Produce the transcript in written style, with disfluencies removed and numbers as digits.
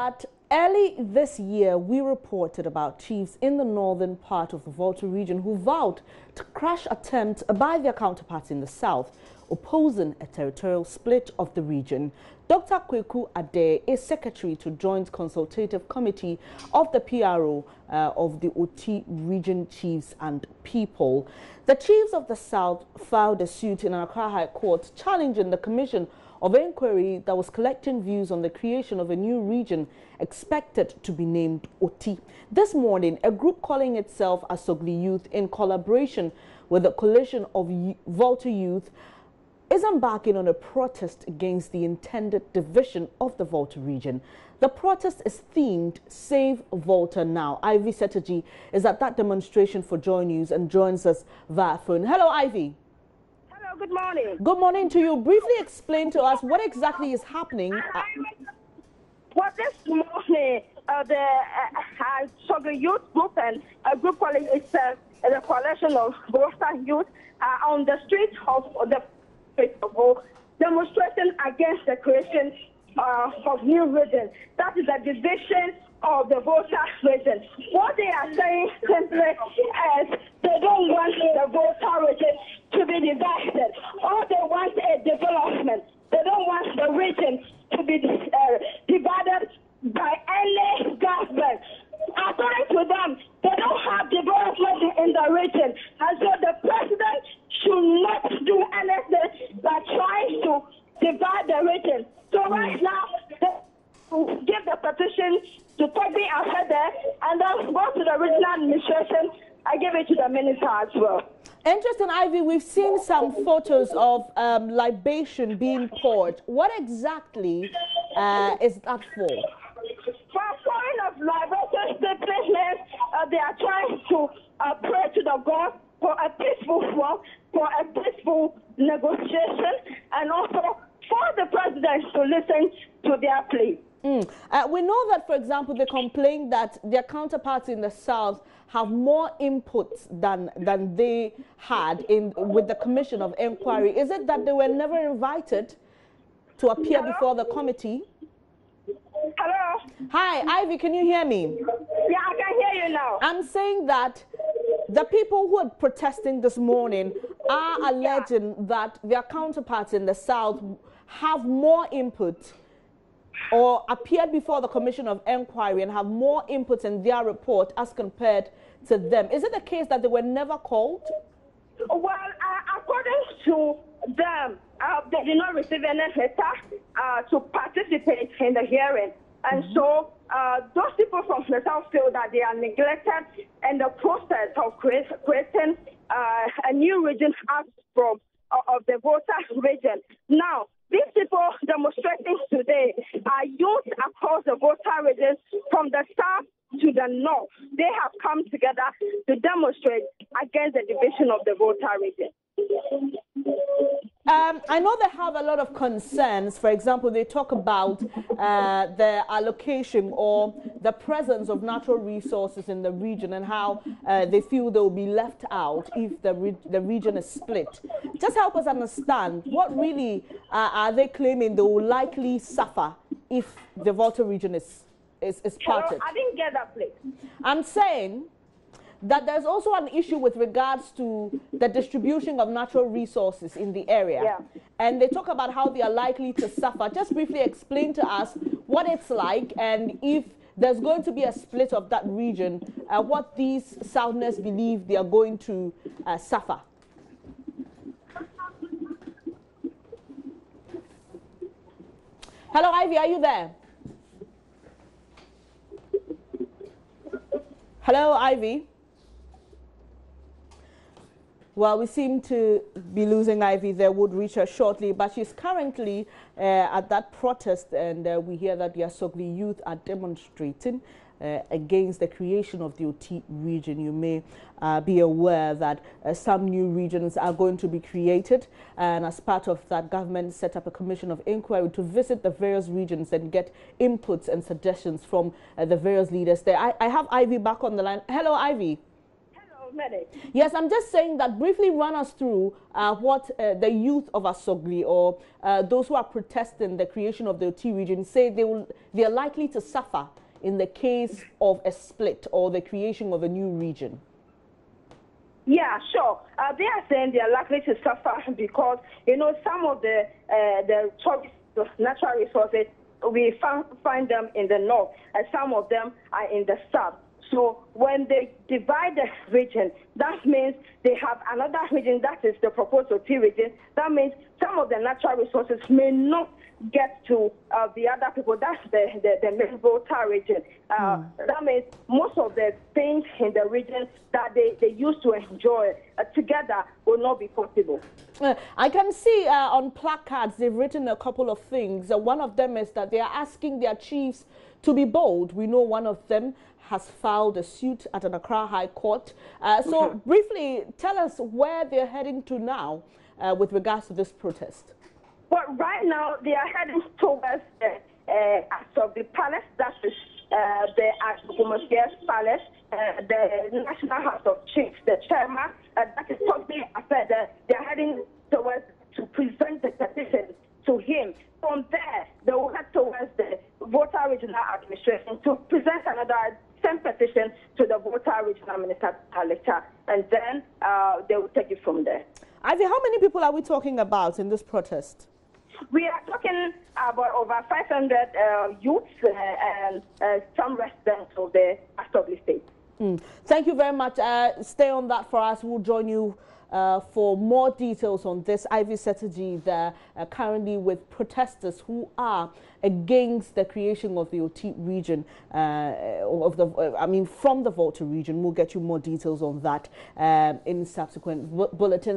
that early this year, we reported about chiefs in the northern part of the Volta region who vowed to crash attempts by their counterparts in the south, opposing a territorial split of the region. Dr. Kweku Ade is secretary to Joint Consultative Committee of the PRO of the Oti region chiefs and people. The chiefs of the south filed a suit in Accra High Court challenging the Commission of Inquiry that was collecting views on the creation of a new region expected to be named Oti. This morning, a group calling itself Asogli Youth, in collaboration with the Coalition of Volta Youth, is embarking on a protest against the intended division of the Volta region. The protest is themed Save Volta Now. Ivy Setaji is at that demonstration for Joy News and joins us via phone. Hello, Ivy. Hello, good morning. Good morning to you. Briefly explain to us what exactly is happening. Well, this morning, the Asogli Youth Group and a group calling itself the Coalition of Volta Youth on the streets of the demonstrating against the creation of new region. That is the division of the Volta region. What they are saying simply is they don't want the Volta region to be divided. All they want is development. They don't want the region to be divided by any government. According to them, they don't have development in the region, and so the president should not do anything but trying to divide the region. So right now, they give the petition to Toby ahead there, and then go to the regional administration. I give it to the minister as well. Interesting, Ivy. We've seen some photos of libation being poured. What exactly is that for? For pouring of libation statements, they are trying to pray to the God for a peaceful war, for a peaceful negotiation, and also for the president to listen to their plea. We know that, for example, they complain that their counterparts in the south have more inputs than they had with the Commission of Inquiry. Is it that they were never invited to appear before the committee? Hello? Hi, Ivy, can you hear me? Yeah, I can hear you now. I'm saying that the people who are protesting this morning are alleging that their counterparts in the south have more input or appeared before the Commission of Inquiry and have more input in their report as compared to them. Is it the case that they were never called? Well, according to them, they did not receive any letter to participate in the hearing. And so those people from the south feel that they are neglected in the process of creating a new region out of the Volta region. Now, these people demonstrating today are youth across the Volta region from the south to the north. They have come together to demonstrate against the division of the Volta region. I know they have a lot of concerns. For example, they talk about the allocation or the presence of natural resources in the region and how they feel they will be left out if the region is split. Just help us understand what really are they claiming they will likely suffer if the Volta region is parted. I didn't get that, please. I'm saying that there's also an issue with regards to the distribution of natural resources in the area. Yeah. And they talk about how they are likely to suffer. Just briefly explain to us what it's like and if there's going to be a split of that region, what these Southerners believe they are going to suffer. Hello, Ivy, are you there? Hello, Ivy. Well, we seem to be losing Ivy there. Would reach her shortly, but she's currently at that protest, and we hear that the Asogli youth are demonstrating against the creation of the Oti region. You may be aware that some new regions are going to be created, and as part of that, government set up a commission of inquiry to visit the various regions and get inputs and suggestions from the various leaders there. I have Ivy back on the line. Hello, Ivy. Hello. minute. Yes, I'm just saying that briefly run us through what the youth of Asogli or those who are protesting the creation of the OT region say they are likely to suffer in the case of a split or the creation of a new region. Yeah, sure. They are saying they are likely to suffer because, some of the tourist natural resources, we find them in the north, and some of them are in the south. So when they divide the region, that means they have another region that is the proposed OT region. That means some of the natural resources may not get to the other people. That's the main Volta region. That means most of the things in the region that they used to enjoy together will not be possible. I can see on placards they've written a couple of things. One of them is that they are asking their chiefs to be bold. We know one of them has filed a suit at an Accra High Court. So briefly, tell us where they're heading to now with regards to this protest. Well, right now they are heading towards the Asogli Palace. That is the Asogli Palace, the National House of Chiefs, the chairman. That is something I said. They are heading towards to present the petition to him. From there, they will head towards the Volta Regional Administration to present another same petition to the Volta Regional Minister later, and then they will take it from there. Ivy, how many people are we talking about in this protest? We are talking about over 500 youths and some residents of the Asogli state. Thank you very much. Stay on that for us. We'll join you for more details on this. Ivy Setterji there, currently with protesters who are against the creation of the OT region, from the Volta region. We'll get you more details on that in subsequent bulletins.